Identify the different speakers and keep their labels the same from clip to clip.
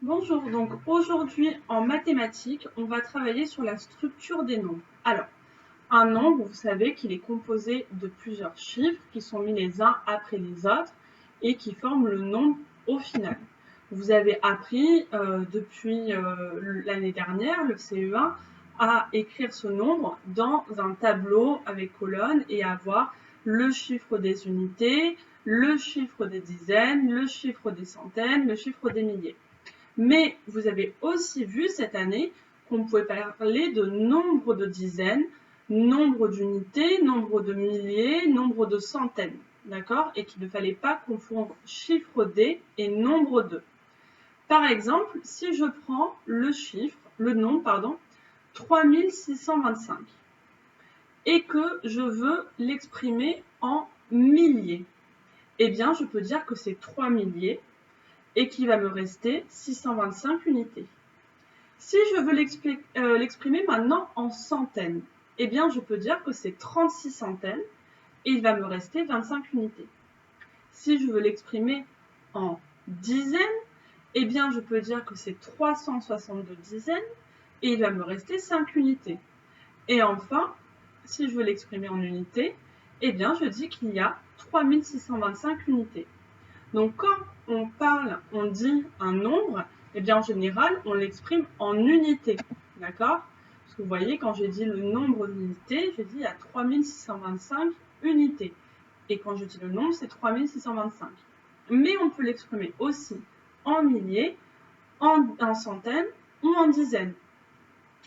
Speaker 1: Bonjour, donc aujourd'hui en mathématiques, on va travailler sur la structure des nombres. Alors, un nombre, vous savez qu'il est composé de plusieurs chiffres qui sont mis les uns après les autres et qui forment le nombre au final. Vous avez appris depuis l'année dernière, le CE1, à écrire ce nombre dans un tableau avec colonnes et avoir le chiffre des unités, le chiffre des dizaines, le chiffre des centaines, le chiffre des milliers. Mais vous avez aussi vu cette année qu'on pouvait parler de nombre de dizaines, nombre d'unités, nombre de milliers, nombre de centaines, d'accord? Et qu'il ne fallait pas confondre chiffre D et nombre de. Par exemple, si je prends le nombre, 3625, et que je veux l'exprimer en milliers, eh bien, je peux dire que c'est 3 milliers et qu'il va me rester 625 unités. Si je veux l'exprimer maintenant en centaines, eh bien je peux dire que c'est 36 centaines et il va me rester 25 unités. Si je veux l'exprimer en dizaines, eh bien je peux dire que c'est 362 dizaines et il va me rester 5 unités. Et enfin, si je veux l'exprimer en unités, eh bien je dis qu'il y a 3625 unités. Donc quand on dit un nombre, eh bien en général, on l'exprime en unités, d'accord? Parce que vous voyez, quand j'ai dit le nombre d'unités, j'ai dit il y a 3625 unités. Et quand je dis le nombre, c'est 3625. Mais on peut l'exprimer aussi en milliers, en centaines ou en dizaines.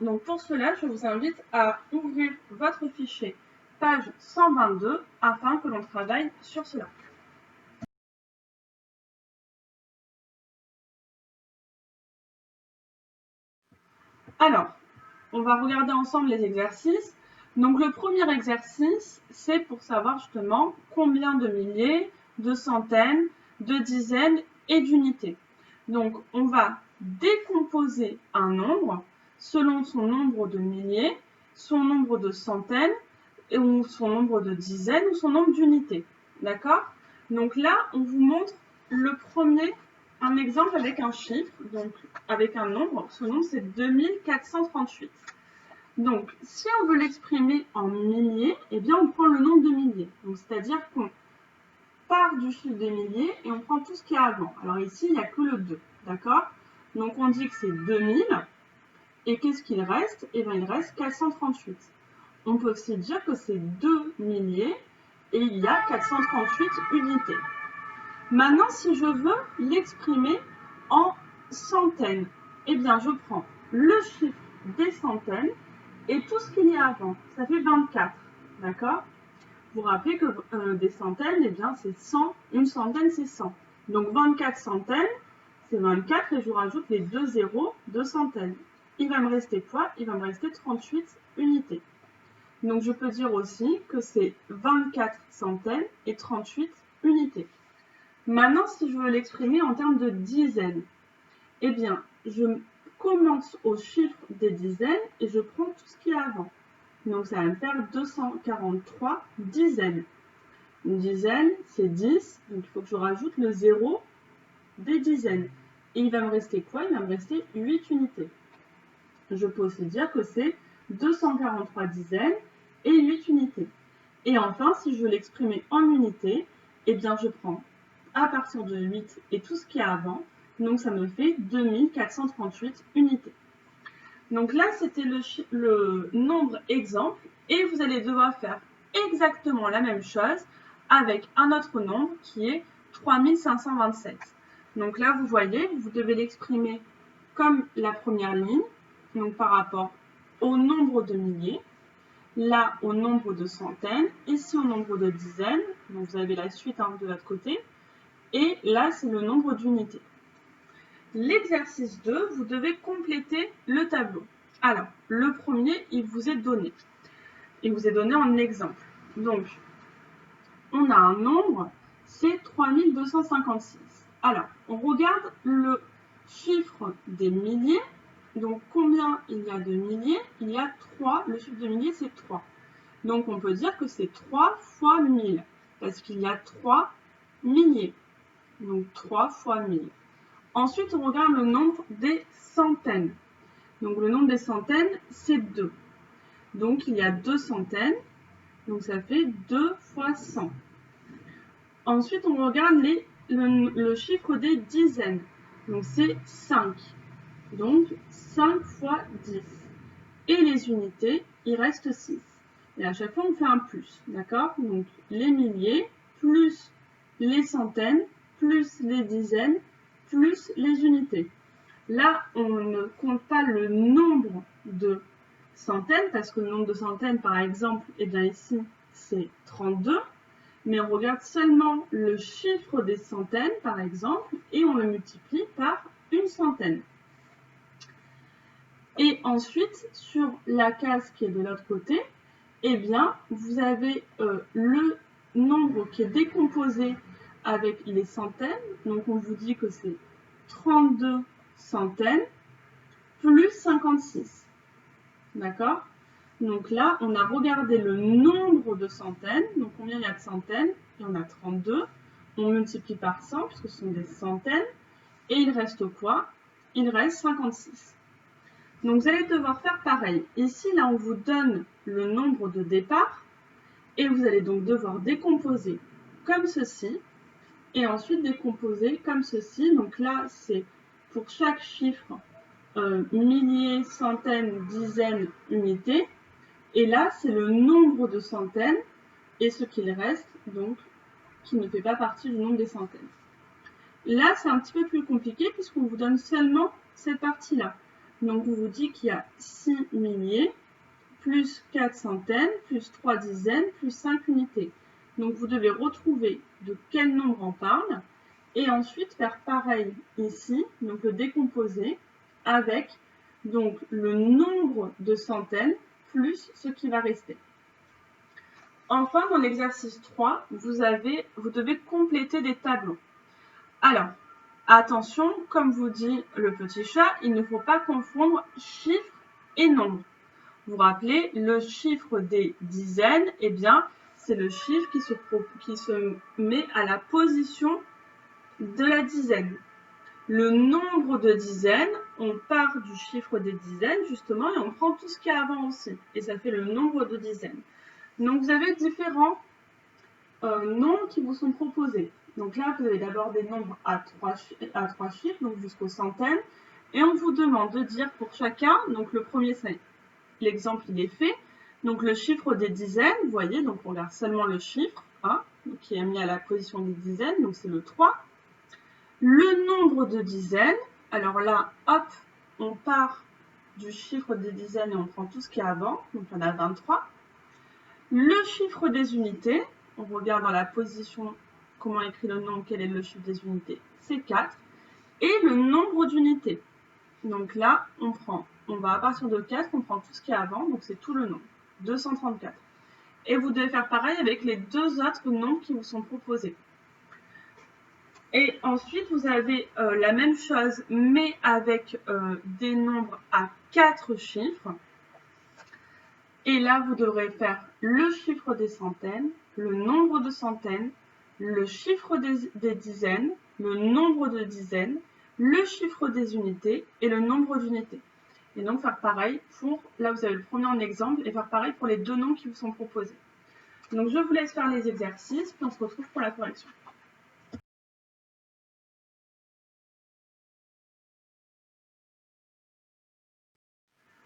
Speaker 1: Donc pour cela, je vous invite à ouvrir votre fichier page 122 afin que l'on travaille sur cela. Alors, on va regarder ensemble les exercices. Donc le premier exercice, c'est pour savoir justement combien de milliers, de centaines, de dizaines et d'unités. Donc on va décomposer un nombre selon son nombre de milliers, son nombre de centaines, ou son nombre de dizaines, ou son nombre d'unités. D'accord? Donc là, on vous montre un exemple avec un chiffre, donc avec un nombre. Ce nombre, c'est 2438. Donc, si on veut l'exprimer en milliers, eh bien, on prend le nombre de milliers. Donc, c'est-à-dire qu'on part du chiffre des milliers et on prend tout ce qu'il y a avant. Alors ici, il n'y a que le 2, d'accord? Donc, on dit que c'est 2000. Et qu'est-ce qu'il reste? Eh bien, il reste 438. On peut aussi dire que c'est 2 milliers et il y a 438 unités. Maintenant, si je veux l'exprimer en centaines, eh bien, je prends le chiffre des centaines et tout ce qu'il y a avant. Ça fait 24, d'accord? Vous vous rappelez que des centaines, eh bien, c'est 100. Une centaine, c'est 100. Donc, 24 centaines, c'est 24 et je rajoute les 2 zéros de centaines. Il va me rester quoi? Il va me rester 38 unités. Donc, je peux dire aussi que c'est 24 centaines et 38 unités. Maintenant, si je veux l'exprimer en termes de dizaines, eh bien, je commence au chiffre des dizaines et je prends tout ce qu'il y a avant. Donc, ça va me faire 243 dizaines. Une dizaine, c'est 10, donc il faut que je rajoute le 0 des dizaines. Et il va me rester quoi? Il va me rester 8 unités. Je peux aussi dire que c'est 243 dizaines et 8 unités. Et enfin, si je veux l'exprimer en unités, eh bien, je prends à partir de 8 et tout ce qu'il y a avant. Donc, ça me fait 2438 unités. Donc là, c'était le nombre exemple. Et vous allez devoir faire exactement la même chose avec un autre nombre qui est 3527. Donc là, vous voyez, vous devez l'exprimer comme la première ligne, donc par rapport au nombre de milliers, là au nombre de centaines, ici au nombre de dizaines, donc vous avez la suite de l'autre côté, et là c'est le nombre d'unités. L'exercice 2, vous devez compléter le tableau. Alors, le premier, il vous est donné. Il vous est donné en exemple. Donc, on a un nombre, c'est 3256. Alors, on regarde le chiffre des milliers. Donc, combien il y a de milliers? Il y a 3. Le chiffre de milliers, c'est 3. Donc, on peut dire que c'est 3 fois 1000. Parce qu'il y a 3 milliers. Donc, 3 fois 1000. Ensuite, on regarde le nombre des centaines. Donc, le nombre des centaines, c'est 2. Donc, il y a 2 centaines. Donc, ça fait 2 fois 100. Ensuite, on regarde le chiffre des dizaines. Donc, c'est 5. Donc, 5 fois 10. Et les unités, il reste 6. Et à chaque fois, on fait un plus. D'accord? Donc, les milliers, plus les centaines, plus les dizaines, plus les unités. Là, on ne compte pas le nombre de centaines, parce que le nombre de centaines, par exemple, eh bien ici, c'est 32. Mais on regarde seulement le chiffre des centaines, par exemple, et on le multiplie par une centaine. Et ensuite, sur la case qui est de l'autre côté, eh bien, vous avez le nombre qui est décomposé avec les centaines. Donc, on vous dit que c'est 32 centaines plus 56. D'accord? Donc là, on a regardé le nombre de centaines. Donc, combien il y a de centaines? Il y en a 32. On multiplie par 100 puisque ce sont des centaines. Et il reste quoi? Il reste 56. Donc, vous allez devoir faire pareil. Ici, là, on vous donne le nombre de départ. Et vous allez donc devoir décomposer comme ceci. Et ensuite décomposer comme ceci. Donc là, c'est pour chaque chiffre milliers, centaines, dizaines, unités. Et là, c'est le nombre de centaines et ce qu'il reste, donc, qui ne fait pas partie du nombre des centaines. Là, c'est un petit peu plus compliqué puisqu'on vous donne seulement cette partie-là. Donc, on vous dit qu'il y a 6 milliers, plus 4 centaines, plus 3 dizaines, plus 5 unités. Donc, vous devez retrouver de quel nombre on parle et ensuite faire pareil ici, donc le décomposer avec donc, le nombre de centaines plus ce qui va rester. Enfin, dans l'exercice 3, vous devez compléter des tableaux. Alors, attention, comme vous dit le petit chat, il ne faut pas confondre chiffres et nombres. Vous vous rappelez, le chiffre des dizaines, eh bien, c'est le chiffre qui se met à la position de la dizaine. Le nombre de dizaines, on part du chiffre des dizaines, justement, et on prend tout ce qu'il y a avant aussi. Et ça fait le nombre de dizaines. Donc, vous avez différents nombres qui vous sont proposés. Donc là, vous avez d'abord des nombres à 3 chiffres, donc jusqu'aux centaines. Et on vous demande de dire pour chacun, donc le premier, c'est l'exemple, il est fait. Donc le chiffre des dizaines, vous voyez, donc on regarde seulement le chiffre, hein, qui est mis à la position des dizaines, donc c'est le 3. Le nombre de dizaines, alors là, hop, on part du chiffre des dizaines et on prend tout ce qu'il y a avant, donc on a 23. Le chiffre des unités, on regarde dans la position, comment écrit le nombre, quel est le chiffre des unités, c'est 4. Et le nombre d'unités, donc là, on va à partir de 4, on prend tout ce qu'il y a avant, donc c'est tout le nombre, 234. Et vous devez faire pareil avec les deux autres nombres qui vous sont proposés. Et ensuite, vous avez la même chose, mais avec des nombres à 4 chiffres. Et là, vous devrez faire le chiffre des centaines, le nombre de centaines, le chiffre des dizaines, le nombre de dizaines, le chiffre des unités et le nombre d'unités. Et donc, faire pareil pour, là vous avez le premier en exemple, et faire pareil pour les deux nombres qui vous sont proposés. Donc, je vous laisse faire les exercices, puis on se retrouve pour la correction.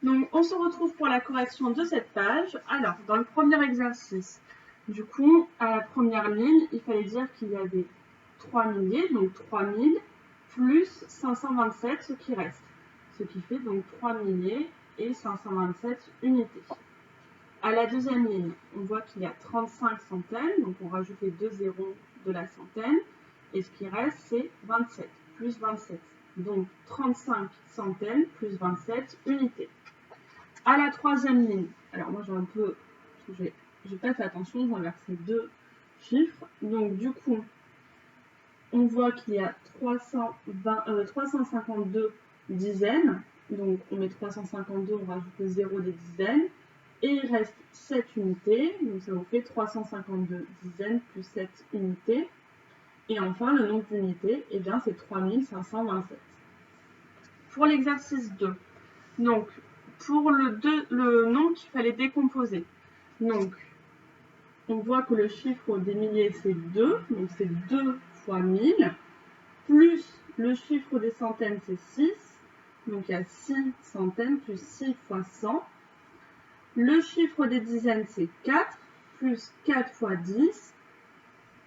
Speaker 1: Donc, on se retrouve pour la correction de cette page. Alors, dans le premier exercice, du coup, à la première ligne, il fallait dire qu'il y avait 3 milliers, donc 3000, plus 527, ce qui reste. Ce qui fait donc 3 milliers et 527 unités. À la deuxième ligne, on voit qu'il y a 35 centaines, donc on rajoute les 2 zéros de la centaine, et ce qui reste, c'est 27, plus 27. Donc 35 centaines plus 27 unités. À la troisième ligne, alors moi j'ai pas fait attention, j'ai inversé deux chiffres. Donc du coup, on voit qu'il y a 352 dizaines. Donc on met 352, on rajoute le 0 des dizaines. Et il reste 7 unités. Donc ça vous fait 352 dizaines plus 7 unités. Et enfin, le nombre d'unités, eh bien, c'est 3527. Pour l'exercice 2, donc, pour le nombre qu'il fallait décomposer, donc, on voit que le chiffre des milliers, c'est 2, donc c'est 2 fois 1000, plus le chiffre des centaines, c'est 6, donc il y a 6 centaines, plus 6 fois 100. Le chiffre des dizaines, c'est 4, plus 4 fois 10,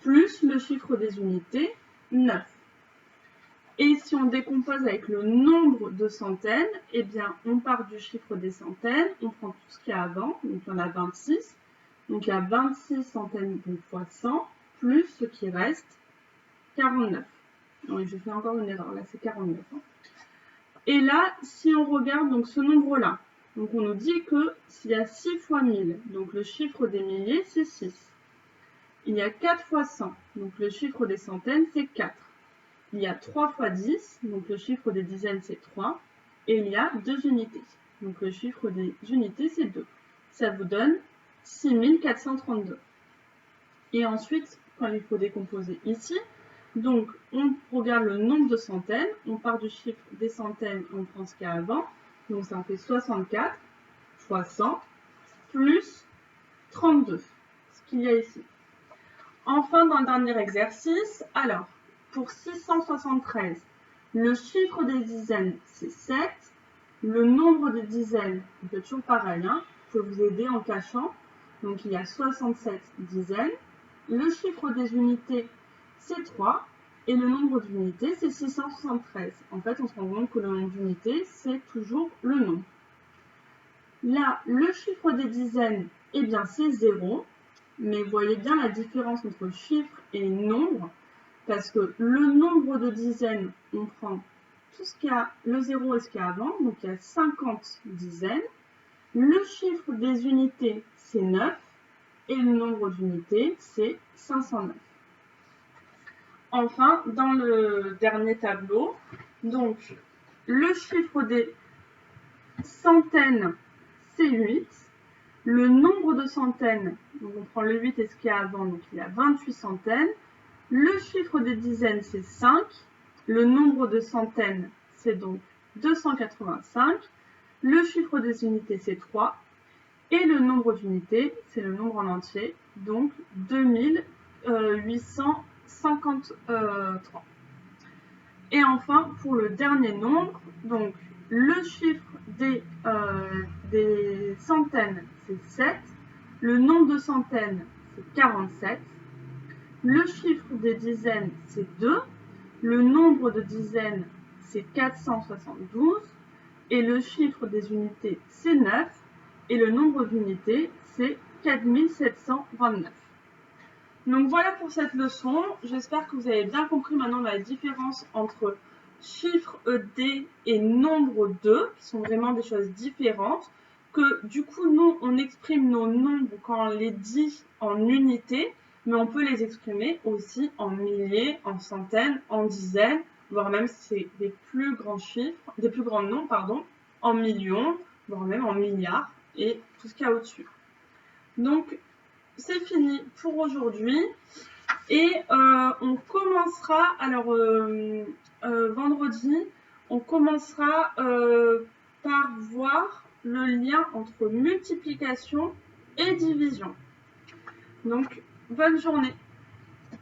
Speaker 1: plus le chiffre des unités, 9. Et si on décompose avec le nombre de centaines, eh bien, on part du chiffre des centaines, on prend tout ce qu'il y a avant, donc il y en a 26. Donc il y a 26 centaines fois 100, plus ce qui reste, 49. Oui, je fais encore une erreur, là c'est 49. Et là, si on regarde donc ce nombre-là, donc on nous dit que s'il y a 6 fois 1000, donc le chiffre des milliers, c'est 6. Il y a 4 fois 100, donc le chiffre des centaines, c'est 4. Il y a 3 fois 10, donc le chiffre des dizaines, c'est 3. Et il y a 2 unités, donc le chiffre des unités, c'est 2. Ça vous donne 6432. Et ensuite, quand il faut décomposer ici, donc on regarde le nombre de centaines, on part du chiffre des centaines, on prend ce qu'il y a avant, donc ça en fait 64 fois 100 plus 32, ce qu'il y a ici. Enfin, dans le dernier exercice, alors, pour 673, le chiffre des dizaines, c'est 7. Le nombre de dizaines, on fait toujours pareil, hein, je peux vous aider en cachant. Donc, il y a 67 dizaines. Le chiffre des unités, c'est 3. Et le nombre d'unités, c'est 673. En fait, on se rend compte que le nombre d'unités, c'est toujours le nombre. Là, le chiffre des dizaines, eh bien, c'est 0. Mais vous voyez bien la différence entre chiffre et nombre, parce que le nombre de dizaines, on prend tout ce qu'il y a, le 0 et ce qu'il y a avant, donc il y a 50 dizaines. Le chiffre des unités, c'est 9, et le nombre d'unités, c'est 509. Enfin, dans le dernier tableau, donc le chiffre des centaines, c'est 8. Le nombre de centaines, donc on prend le 8 et ce qu'il y a avant, donc il y a 28 centaines. Le chiffre des dizaines, c'est 5. Le nombre de centaines, c'est donc 285. Le chiffre des unités, c'est 3. Et le nombre d'unités, c'est le nombre en entier, donc 2853. Et enfin, pour le dernier nombre, donc le chiffre des centaines, c'est 7. Le nombre de centaines, c'est 47. Le chiffre des dizaines, c'est 2. Le nombre de dizaines, c'est 472. Et le chiffre des unités, c'est 9. Et le nombre d'unités, c'est 4729. Donc voilà pour cette leçon. J'espère que vous avez bien compris maintenant la différence entre chiffre ED et nombre 2, qui sont vraiment des choses différentes. Que du coup, nous, on exprime nos nombres quand on les dit en unités, mais on peut les exprimer aussi en milliers, en centaines, en dizaines, voire même si c'est des plus grands chiffres, des plus grands nombres, pardon, en millions, voire même en milliards, et tout ce qu'il y a au-dessus. Donc, c'est fini pour aujourd'hui. Et on commencera, alors vendredi, on commencera par voir le lien entre multiplication et division. Donc, bonne journée.